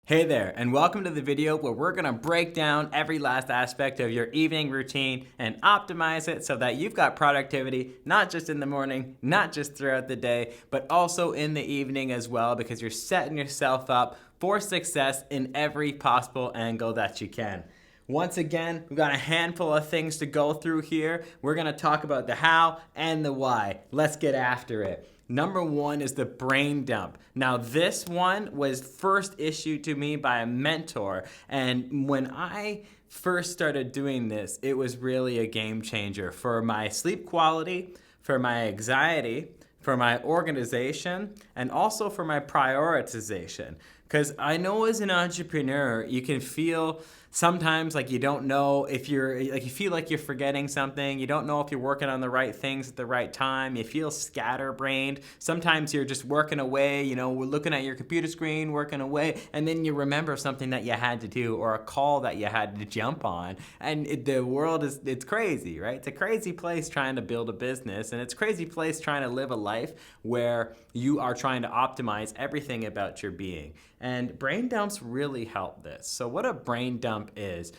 Hey there, and welcome to the video where we're gonna break down every last aspect of your evening routine and optimize it so that you've got productivity, not just in the morning, not just throughout the day, but also in the evening as well, because you're setting yourself up for success in every possible angle that you can. Once again, we've got a handful of things to go through here. We're gonna talk about the how and the why. Let's get after it. Number one is the brain dump. Now, this one was first issued to me by a mentor, and when I first started doing this, it was really a game changer for my sleep quality, for my anxiety, for my organization, and also for my prioritization. Because I know as an entrepreneur, you can feel sometimes like you don't know if you feel like you're forgetting something. You don't know if you're working on the right things at the right time. You feel scatterbrained. Sometimes you're just working away, we're looking at your computer screen, working away, and then you remember something that you had to do or a call that you had to jump on. And the world it's crazy, right? It's a crazy place trying to build a business, and it's a crazy place trying to live a life where you are trying to optimize everything about your being. And brain dumps really help this. So what a brain dump is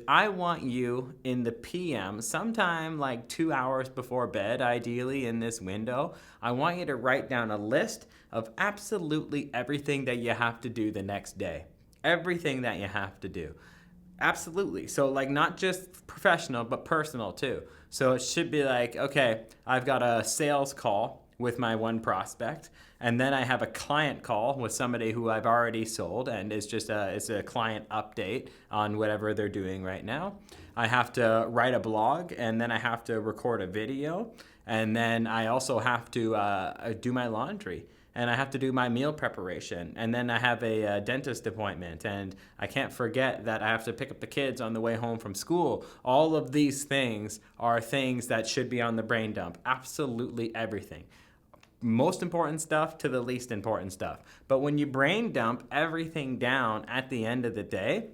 I want you in the PM, sometime like 2 hours before bed, ideally in this window, I want you to write down a list of absolutely everything that you have to do the next day. Everything that you have to do. Absolutely. So like not just professional, but personal too. So it should be like, okay, I've got a sales call with my one prospect, and then I have a client call with somebody who I've already sold, and it's a client update on whatever they're doing right now. I have to write a blog, and then I have to record a video, and then I also have to do my laundry, and I have to do my meal preparation, and then I have a dentist appointment, and I can't forget that I have to pick up the kids on the way home from school. All of these things are things that should be on the brain dump. Absolutely everything. Most important stuff to the least important stuff. But when you brain dump everything down at the end of the day,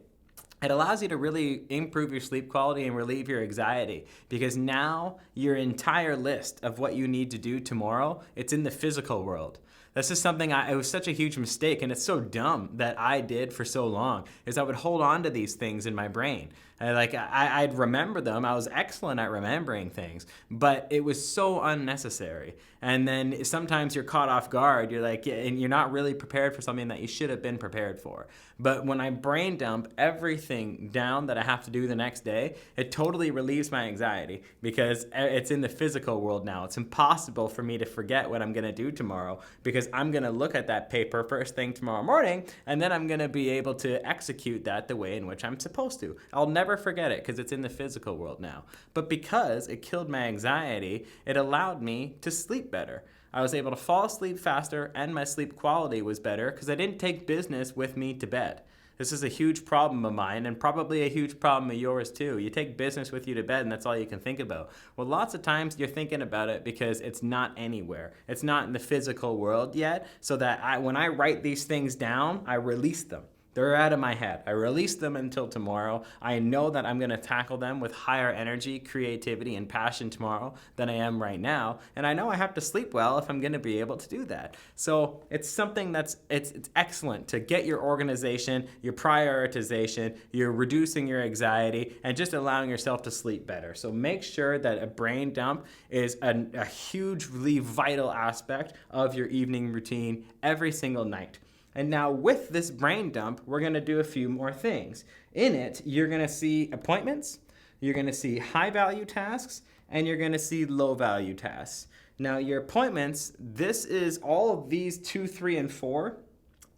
it allows you to really improve your sleep quality and relieve your anxiety, because now your entire list of what you need to do tomorrow, it's in the physical world. This is something it was such a huge mistake, and it's so dumb that I did for so long, is I would hold on to these things in my brain. I'd remember them. I was excellent at remembering things, but it was so unnecessary. And then sometimes you're caught off guard. You're like, and you're not really prepared for something that you should have been prepared for. But when I brain dump everything down that I have to do the next day, it totally relieves my anxiety, because it's in the physical world now. It's impossible for me to forget what I'm going to do tomorrow, because I'm going to look at that paper first thing tomorrow morning, and then I'm going to be able to execute that the way in which I'm supposed to. I'll never forget it because it's in the physical world now. But because it killed my anxiety, it allowed me to sleep better. I was able to fall asleep faster, and my sleep quality was better because I didn't take business with me to bed. This is a huge problem of mine, and probably a huge problem of yours too. You take business with you to bed, and that's all you can think about. Well, lots of times you're thinking about it because it's not anywhere. It's not in the physical world yet, so that when I write these things down, I release them. They're out of my head. I release them until tomorrow. I know that I'm going to tackle them with higher energy, creativity, and passion tomorrow than I am right now. And I know I have to sleep well if I'm going to be able to do that. So it's something it's excellent to get your organization, your prioritization, you're reducing your anxiety, and just allowing yourself to sleep better. So make sure that a brain dump is a hugely vital aspect of your evening routine every single night. And now with this brain dump, we're going to do a few more things. In it, you're going to see appointments, you're going to see high-value tasks, and you're going to see low-value tasks. Now, your appointments, this is all of these 2, 3, and 4.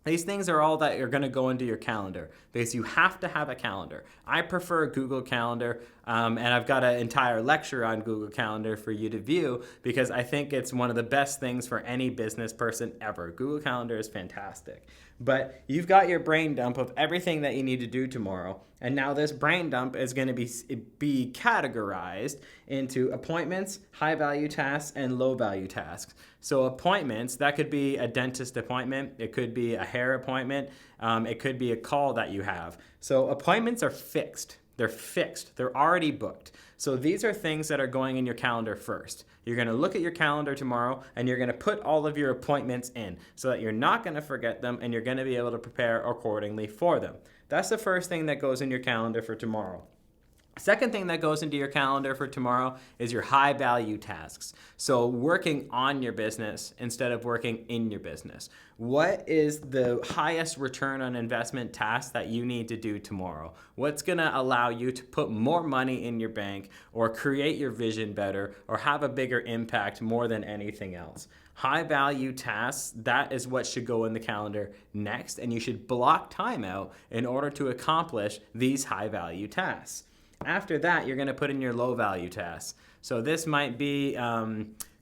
These things are all that are going to go into your calendar, because you have to have a calendar. I prefer Google Calendar, and I've got an entire lecture on Google Calendar for you to view, because I think it's one of the best things for any business person ever. Google Calendar is fantastic. But you've got your brain dump of everything that you need to do tomorrow, and now this brain dump is going to be categorized into appointments, high-value tasks, and low-value tasks. So appointments, that could be a dentist appointment, it could be a hair appointment, it could be a call that you have. So appointments are fixed. They're fixed. They're already booked. So these are things that are going in your calendar first. You're going to look at your calendar tomorrow and you're going to put all of your appointments in so that you're not going to forget them and you're going to be able to prepare accordingly for them. That's the first thing that goes in your calendar for tomorrow. Second thing that goes into your calendar for tomorrow is your high value tasks. So working on your business instead of working in your business. What is the highest return on investment task that you need to do tomorrow? What's going to allow you to put more money in your bank or create your vision better or have a bigger impact more than anything else? High value tasks, that is what should go in the calendar next, and you should block time out in order to accomplish these high value tasks. After that, you're going to put in your low value tasks. So this might be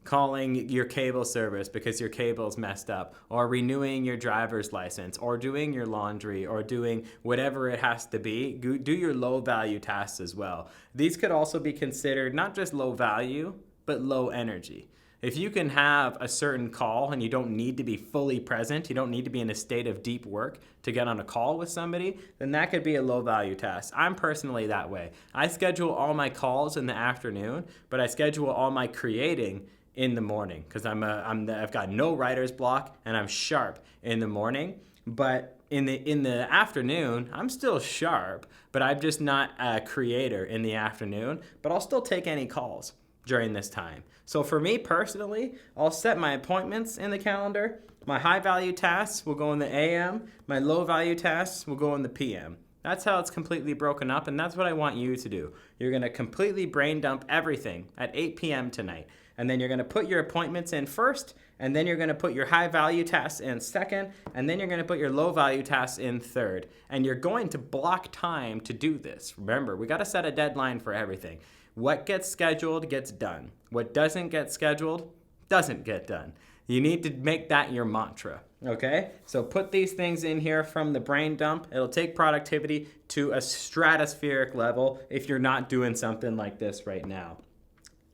calling your cable service because your cable's messed up, or renewing your driver's license, or doing your laundry, or doing whatever it has to be. Do your low value tasks as well. These could also be considered not just low value, but low energy. If you can have a certain call and you don't need to be fully present, you don't need to be in a state of deep work to get on a call with somebody, then that could be a low value task. I'm personally that way. I schedule all my calls in the afternoon, but I schedule all my creating in the morning because I've got no writer's block and I'm sharp in the morning. But in the afternoon, I'm still sharp, but I'm just not a creator in the afternoon, but I'll still take any calls during this time. So for me personally, I'll set my appointments in the calendar. My high value tasks will go in the AM. My low value tasks will go in the PM. That's how it's completely broken up, and that's what I want you to do. You're going to completely brain dump everything at 8 p.m. tonight. And then you're going to put your appointments in first, and then you're going to put your high value tasks in second, and then you're going to put your low value tasks in third. And you're going to block time to do this. Remember, we got to set a deadline for everything. What gets scheduled gets done. What doesn't get scheduled doesn't get done. You need to make that your mantra, okay? So put these things in here from the brain dump. It'll take productivity to a stratospheric level if you're not doing something like this right now.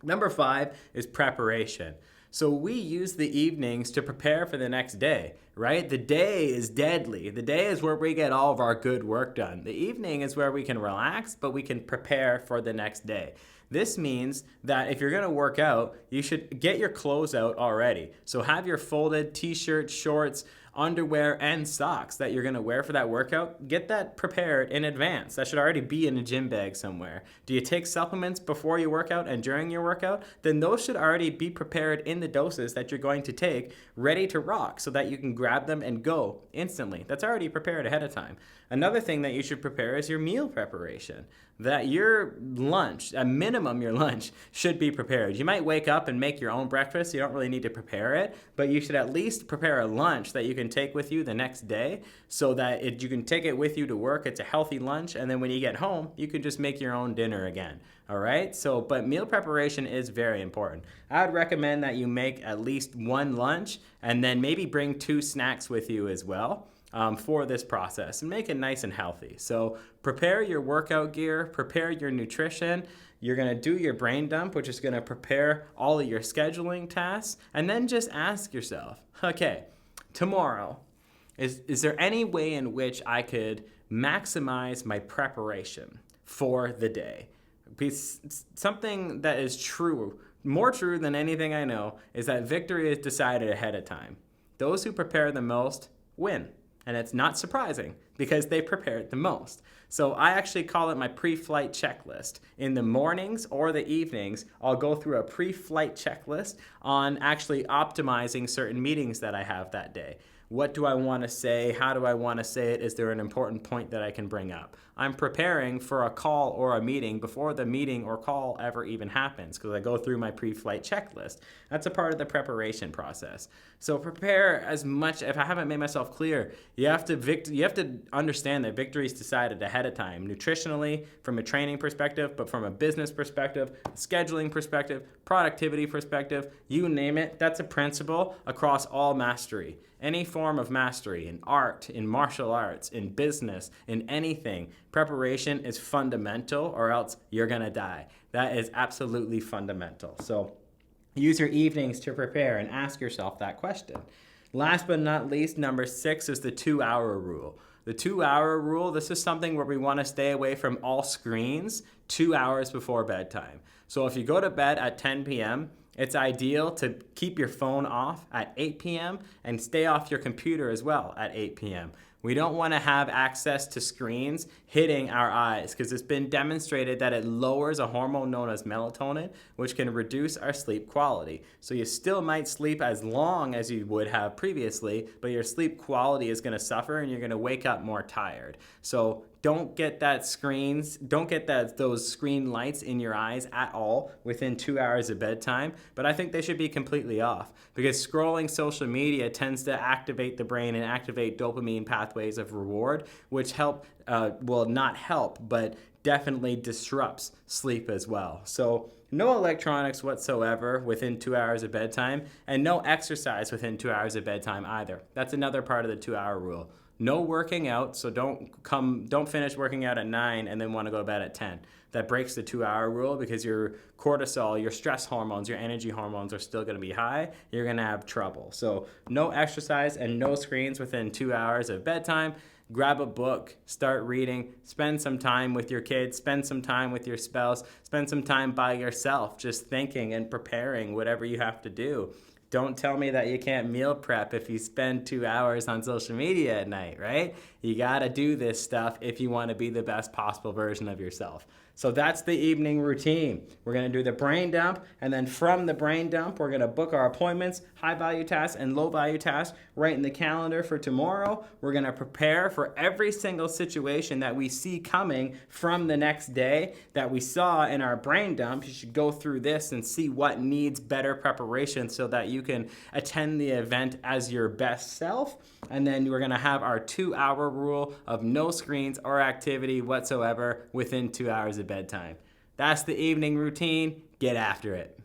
Number 5 is preparation. So we use the evenings to prepare for the next day, right? The day is deadly. The day is where we get all of our good work done. The evening is where we can relax, but we can prepare for the next day. This means that if you're going to work out, you should get your clothes out already. So have your folded t-shirts, shorts, underwear, and socks that you're going to wear for that workout. Get that prepared in advance. That should already be in a gym bag somewhere. Do you take supplements before you work out and during your workout? Then those should already be prepared in the doses that you're going to take, ready to rock, so that you can grab them and go instantly. That's already prepared ahead of time. Another thing that you should prepare is your meal preparation. That your lunch, at minimum your lunch, should be prepared. You might wake up and make your own breakfast. You don't really need to prepare it, but you should at least prepare a lunch that you can take with you the next day so that you can take it with you to work. It's a healthy lunch, and then when you get home, you can just make your own dinner again. All right? But meal preparation is very important. I would recommend that you make at least one lunch and then maybe bring 2 snacks with you as well. For this process and make it nice and healthy. So prepare your workout gear, prepare your nutrition. You're going to do your brain dump, which is going to prepare all of your scheduling tasks. And then just ask yourself, okay, tomorrow, is there any way in which I could maximize my preparation for the day? Because something that is true, more true than anything I know, is that victory is decided ahead of time. Those who prepare the most win. And it's not surprising because they prepared the most. So I actually call it my pre-flight checklist. In the mornings or the evenings, I'll go through a pre-flight checklist on actually optimizing certain meetings that I have that day. What do I want to say? How do I want to say it? Is there an important point that I can bring up? I'm preparing for a call or a meeting before the meeting or call ever even happens because I go through my pre-flight checklist. That's a part of the preparation process. So prepare as much. If I haven't made myself clear, you have to understand that victory is decided ahead of time, nutritionally, from a training perspective, but from a business perspective, scheduling perspective, productivity perspective, you name it. That's a principle across all mastery. Any form of mastery, in art, in martial arts, in business, in anything, preparation is fundamental or else you're going to die. That is absolutely fundamental. So use your evenings to prepare and ask yourself that question. Last but not least, number 6 is the 2-hour rule. The 2-hour rule, this is something where we want to stay away from all screens 2 hours before bedtime. So if you go to bed at 10 p.m., it's ideal to keep your phone off at 8 p.m. and stay off your computer as well at 8 p.m. We don't want to have access to screens hitting our eyes because it's been demonstrated that it lowers a hormone known as melatonin, which can reduce our sleep quality. So you still might sleep as long as you would have previously, but your sleep quality is going to suffer and you're going to wake up more tired. So don't get those screen lights in your eyes at all within 2 hours of bedtime, but I think they should be completely off because scrolling social media tends to activate the brain and activate dopamine pathways of reward, which not help, but definitely disrupts sleep as well. So no electronics whatsoever within 2 hours of bedtime, and no exercise within 2 hours of bedtime either. That's another part of the 2-hour rule. No working out, so don't finish working out at 9 and then want to go to bed at 10. That breaks the 2-hour rule because your cortisol, your stress hormones, your energy hormones are still going to be high. You're going to have trouble. So no exercise and no screens within 2 hours of bedtime. Grab a book, start reading, spend some time with your kids, spend some time with your spouse, spend some time by yourself, just thinking and preparing whatever you have to do. Don't tell me that you can't meal prep if you spend 2 hours on social media at night, right? You gotta do this stuff if you wanna be the best possible version of yourself. So that's the evening routine. We're gonna do the brain dump, and then from the brain dump, we're gonna book our appointments, high value tasks and low value tasks right in the calendar for tomorrow. We're gonna prepare for every single situation that we see coming from the next day that we saw in our brain dump. You should go through this and see what needs better preparation so that you can attend the event as your best self. And then we're gonna have our 2-hour rule of no screens or activity whatsoever within 2 hours of bedtime. That's the evening routine. Get after it.